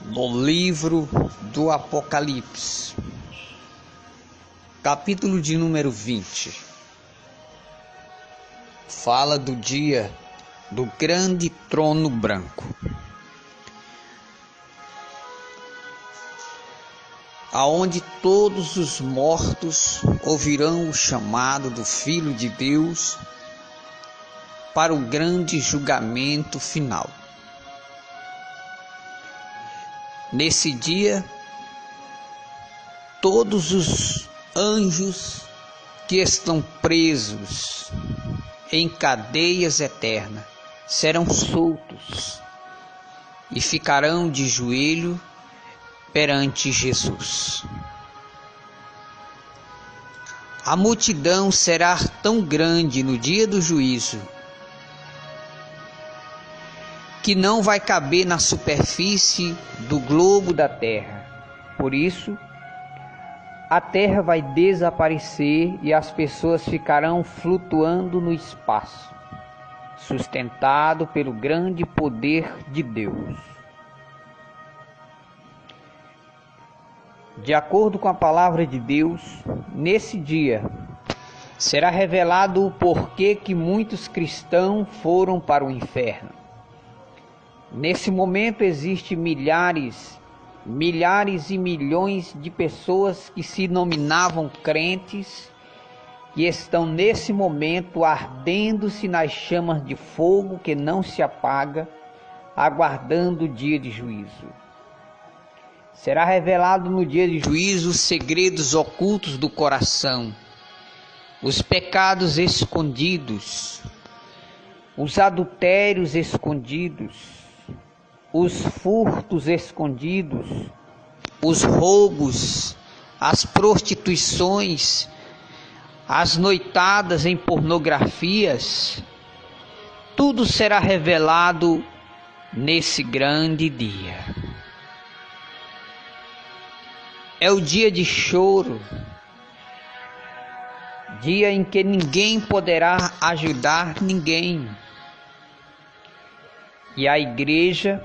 no livro do Apocalipse, capítulo de número 20, fala do dia do grande trono branco, aonde todos os mortos ouvirão o chamado do Filho de Deus para o grande julgamento final. Nesse dia, todos os anjos que estão presos em cadeias eternas serão soltos e ficarão de joelho perante Jesus. A multidão será tão grande no dia do juízo que não vai caber na superfície do globo da terra. Por isso, a terra vai desaparecer e as pessoas ficarão flutuando no espaço, sustentado pelo grande poder de Deus. De acordo com a palavra de Deus, nesse dia será revelado o porquê que muitos cristãos foram para o inferno. Nesse momento existem milhares e milhões de pessoas que se denominavam crentes, que estão nesse momento ardendo-se nas chamas de fogo que não se apaga, aguardando o dia de juízo. Será revelado no dia de juízo os segredos ocultos do coração, os pecados escondidos, os adultérios escondidos, os furtos escondidos, os roubos, as prostituições, as noitadas em pornografias, tudo será revelado nesse grande dia. É o dia de choro, dia em que ninguém poderá ajudar ninguém. E a igreja,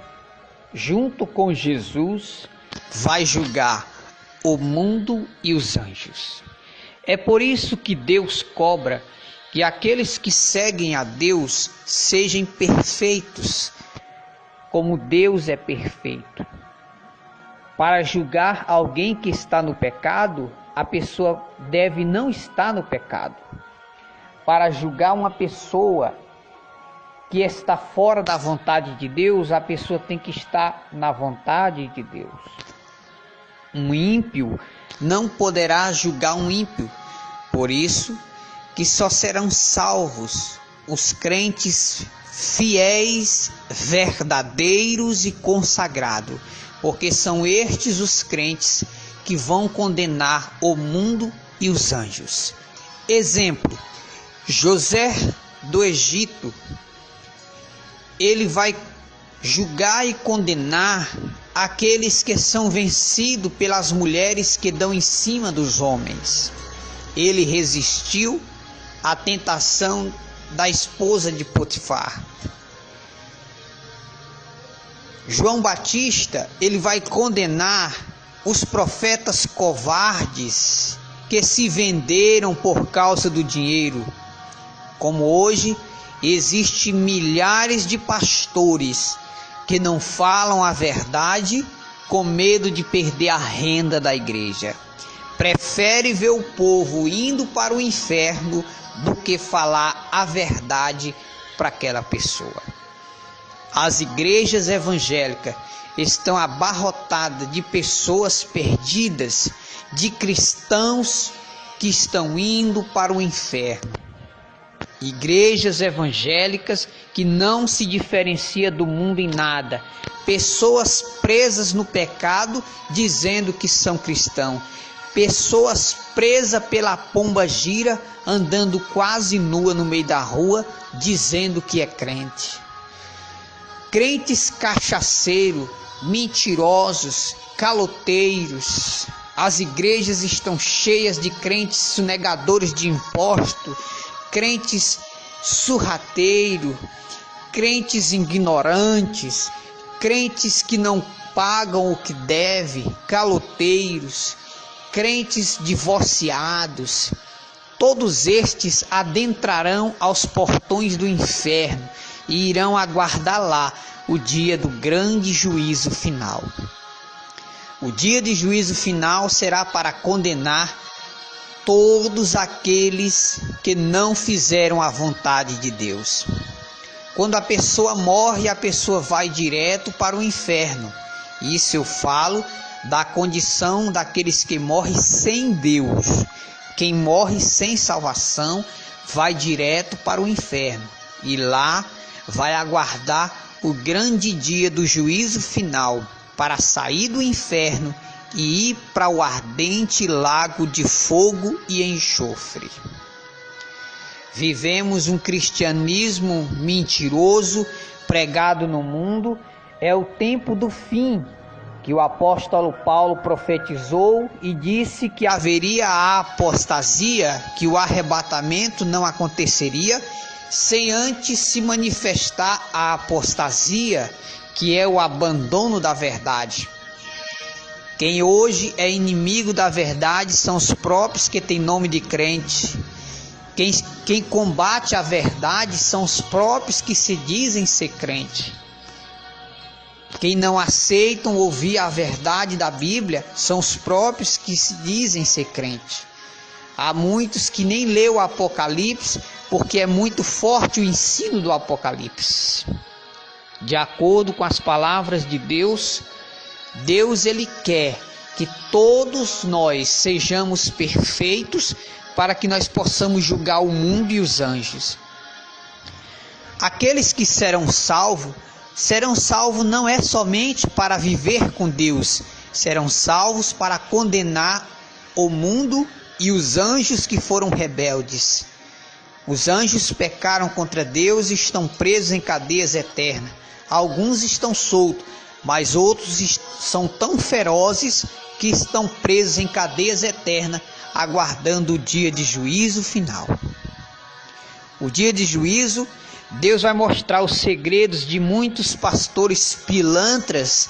junto com Jesus, vai julgar o mundo e os anjos. É por isso que Deus cobra que aqueles que seguem a Deus sejam perfeitos, como Deus é perfeito. Para julgar alguém que está no pecado, a pessoa deve não estar no pecado. Para julgar uma pessoa que está fora da vontade de Deus, a pessoa tem que estar na vontade de Deus. Um ímpio não poderá julgar um ímpio, por isso que só serão salvos os crentes fiéis, verdadeiros e consagrados, porque são estes os crentes que vão condenar o mundo e os anjos. Exemplo, José do Egito, ele vai julgar e condenar aqueles que são vencidos pelas mulheres que dão em cima dos homens. Ele resistiu à tentação da esposa de Potifar. João Batista, ele vai condenar os profetas covardes que se venderam por causa do dinheiro. Como hoje existem milhares de pastores que não falam a verdade com medo de perder a renda da igreja. Prefere ver o povo indo para o inferno do que falar a verdade para aquela pessoa. As igrejas evangélicas estão abarrotadas de pessoas perdidas, de cristãos que estão indo para o inferno. Igrejas evangélicas que não se diferencia do mundo em nada. Pessoas presas no pecado dizendo que são cristãos. Pessoas presas pela pomba gira, andando quase nua no meio da rua, dizendo que é crente. Crentes cachaceiros, mentirosos, caloteiros. As igrejas estão cheias de crentes sonegadores de impostos, crentes surrateiros, crentes ignorantes, crentes que não pagam o que deve, caloteiros, crentes divorciados, todos estes adentrarão aos portões do inferno e irão aguardar lá o dia do grande juízo final. O dia de juízo final será para condenar todos aqueles que não fizeram a vontade de Deus. Quando a pessoa morre, a pessoa vai direto para o inferno. Isso eu falo da condição daqueles que morrem sem Deus. Quem morre sem salvação vai direto para o inferno. E lá vai aguardar o grande dia do juízo final, para sair do inferno e ir para o ardente lago de fogo e enxofre. Vivemos um cristianismo mentiroso pregado no mundo. É o tempo do fim, que o apóstolo Paulo profetizou e disse que haveria a apostasia, que o arrebatamento não aconteceria sem antes se manifestar a apostasia, que é o abandono da verdade. Quem hoje é inimigo da verdade são os próprios que têm nome de crente. Quem combate a verdade são os próprios que se dizem ser crente. Quem não aceitam ouvir a verdade da Bíblia são os próprios que se dizem ser crente. Há muitos que nem lê o Apocalipse porque é muito forte o ensino do Apocalipse. De acordo com as palavras de Deus, ele quer que todos nós sejamos perfeitos para que nós possamos julgar o mundo e os anjos. Aqueles que serão salvos não é somente para viver com Deus, serão salvos para condenar o mundo e os anjos que foram rebeldes. Os anjos pecaram contra Deus e estão presos em cadeias eternas. Alguns estão soltos, mas outros são tão ferozes que estão presos em cadeias eternas, aguardando o dia de juízo final. O dia de juízo, Deus vai mostrar os segredos de muitos pastores pilantras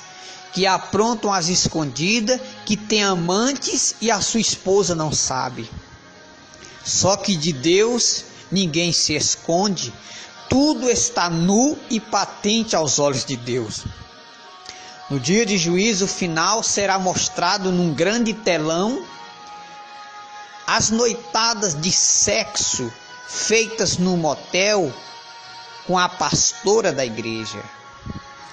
que aprontam as escondidas, que têm amantes e a sua esposa não sabe. Só que de Deus ninguém se esconde, tudo está nu e patente aos olhos de Deus. No dia de juízo final será mostrado num grande telão as noitadas de sexo feitas no motel com a pastora da igreja.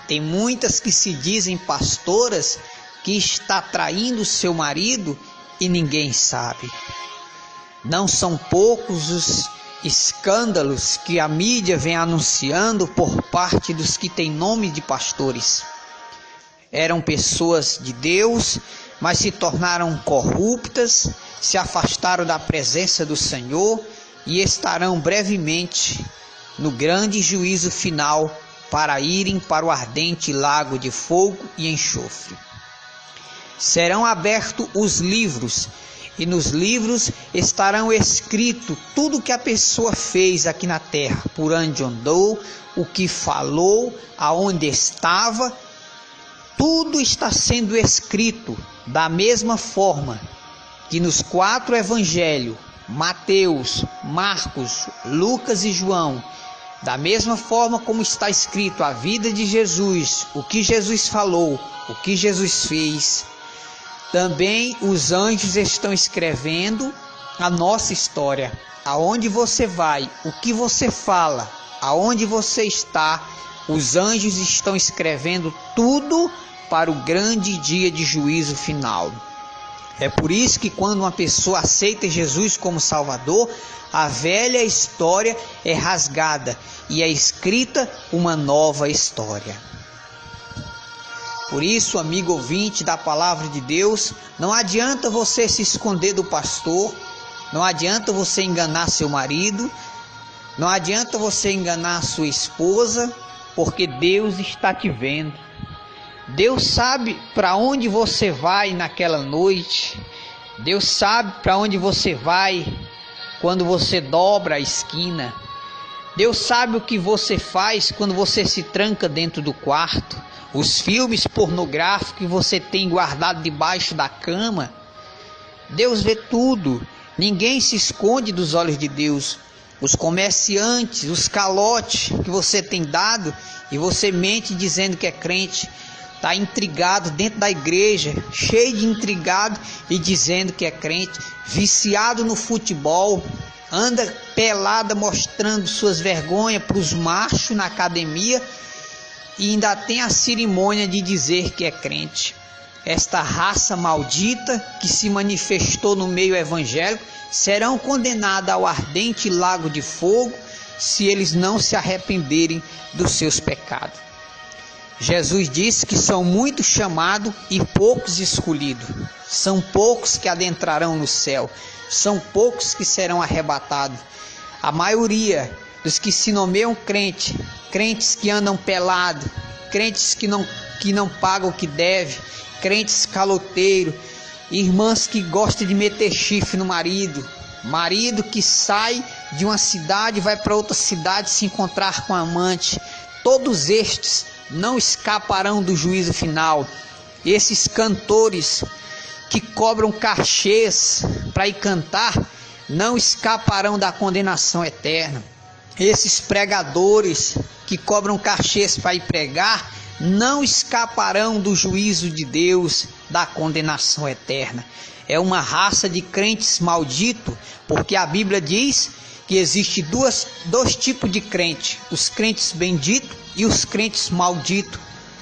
Tem muitas que se dizem pastoras que está traindo seu marido e ninguém sabe. Não são poucos os escândalos que a mídia vem anunciando por parte dos que têm nome de pastores. Eram pessoas de Deus, mas se tornaram corruptas, se afastaram da presença do Senhor e estarão brevemente no grande juízo final para irem para o ardente lago de fogo e enxofre. Serão abertos os livros, e nos livros estarão escrito tudo o que a pessoa fez aqui na terra, por onde andou, o que falou, aonde estava. Tudo está sendo escrito da mesma forma que nos 4 evangelhos, Mateus, Marcos, Lucas e João, da mesma forma como está escrito a vida de Jesus, o que Jesus falou, o que Jesus fez. Também os anjos estão escrevendo a nossa história. Aonde você vai, o que você fala, aonde você está, os anjos estão escrevendo tudo para o grande dia de juízo final. É por isso que quando uma pessoa aceita Jesus como Salvador, a velha história é rasgada e é escrita uma nova história. Por isso, amigo ouvinte da palavra de Deus, não adianta você se esconder do pastor, não adianta você enganar seu marido, não adianta você enganar sua esposa, porque Deus está te vendo. Deus sabe para onde você vai naquela noite. Deus sabe para onde você vai quando você dobra a esquina. Deus sabe o que você faz quando você se tranca dentro do quarto. os filmes pornográficos que você tem guardado debaixo da cama. Deus vê tudo, ninguém se esconde dos olhos de Deus. Os comerciantes, os calotes que você tem dado e você mente dizendo que é crente, está intrigado dentro da igreja, cheio de intrigado e dizendo que é crente, viciado no futebol, anda pelada mostrando suas vergonhas para os machos na academia e ainda tem a cerimônia de dizer que é crente. Esta raça maldita que se manifestou no meio evangélico serão condenados ao ardente lago de fogo se eles não se arrependerem dos seus pecados. Jesus disse que são muitos chamados e poucos escolhidos. São poucos que adentrarão no céu. São poucos que serão arrebatados. A maioria dos que se nomeiam crente, crentes que andam pelados, crentes que não pagam o que deve, crentes caloteiros, irmãs que gostam de meter chifre no marido que sai de uma cidade e vai para outra cidade se encontrar com a amante. Todos estes não escaparão do juízo final. Esses cantores que cobram cachês para ir cantar não escaparão da condenação eterna. Esses pregadores que cobram cachês para ir pregar não escaparão do juízo de Deus, da condenação eterna. É uma raça de crentes malditos, porque a Bíblia diz que existe dois tipos de crente: os crentes benditos e os crentes malditos.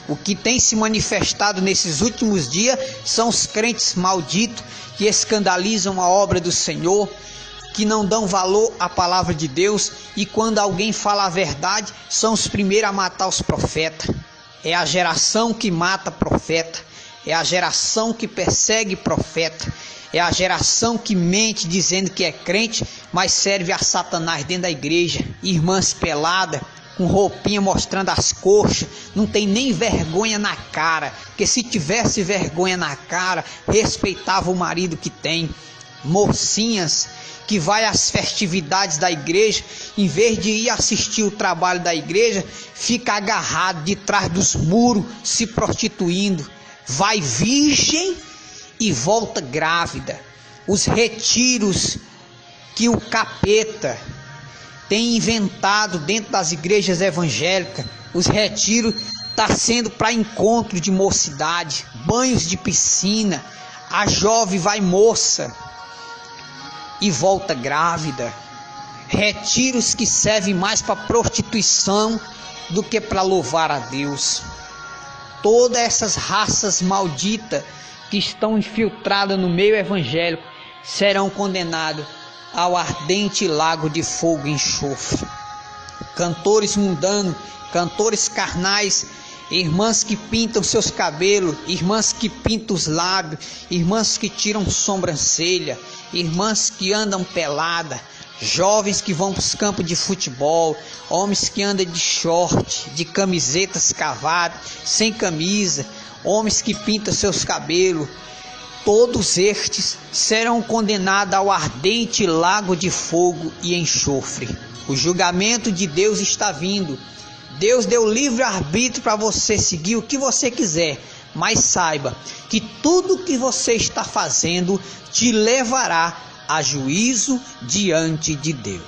O que tem se manifestado nesses últimos dias são os crentes malditos, que escandalizam a obra do Senhor, que não dão valor à palavra de Deus, e quando alguém fala a verdade, são os primeiros a matar os profetas. É a geração que mata profeta, é a geração que persegue profeta, é a geração que mente dizendo que é crente, mas serve a Satanás dentro da igreja. Irmãs peladas, com roupinha mostrando as coxas, não tem nem vergonha na cara, porque se tivesse vergonha na cara, respeitava o marido que tem. Mocinhas que vai às festividades da igreja, em vez de ir assistir o trabalho da igreja, fica agarrado de trás dos muros, se prostituindo. Vai virgem e volta grávida. Os retiros que o capeta tem inventado dentro das igrejas evangélicas, os retiros estão sendo para encontro de mocidade, banhos de piscina, a jovem vai moça e volta grávida. Retiros que servem mais para prostituição do que para louvar a Deus. Todas essas raças malditas que estão infiltradas no meio evangélico serão condenados ao ardente lago de fogo e enxofre. Cantores mundanos, cantores carnais, irmãs que pintam seus cabelos, irmãs que pintam os lábios, irmãs que tiram sobrancelha, irmãs que andam pelada, jovens que vão para os campos de futebol, homens que andam de short, de camisetas cavadas, sem camisa, homens que pintam seus cabelos. Todos estes serão condenados ao ardente lago de fogo e enxofre. O julgamento de Deus está vindo. Deus deu livre arbítrio para você seguir o que você quiser, mas saiba que tudo o que você está fazendo te levará a juízo diante de Deus.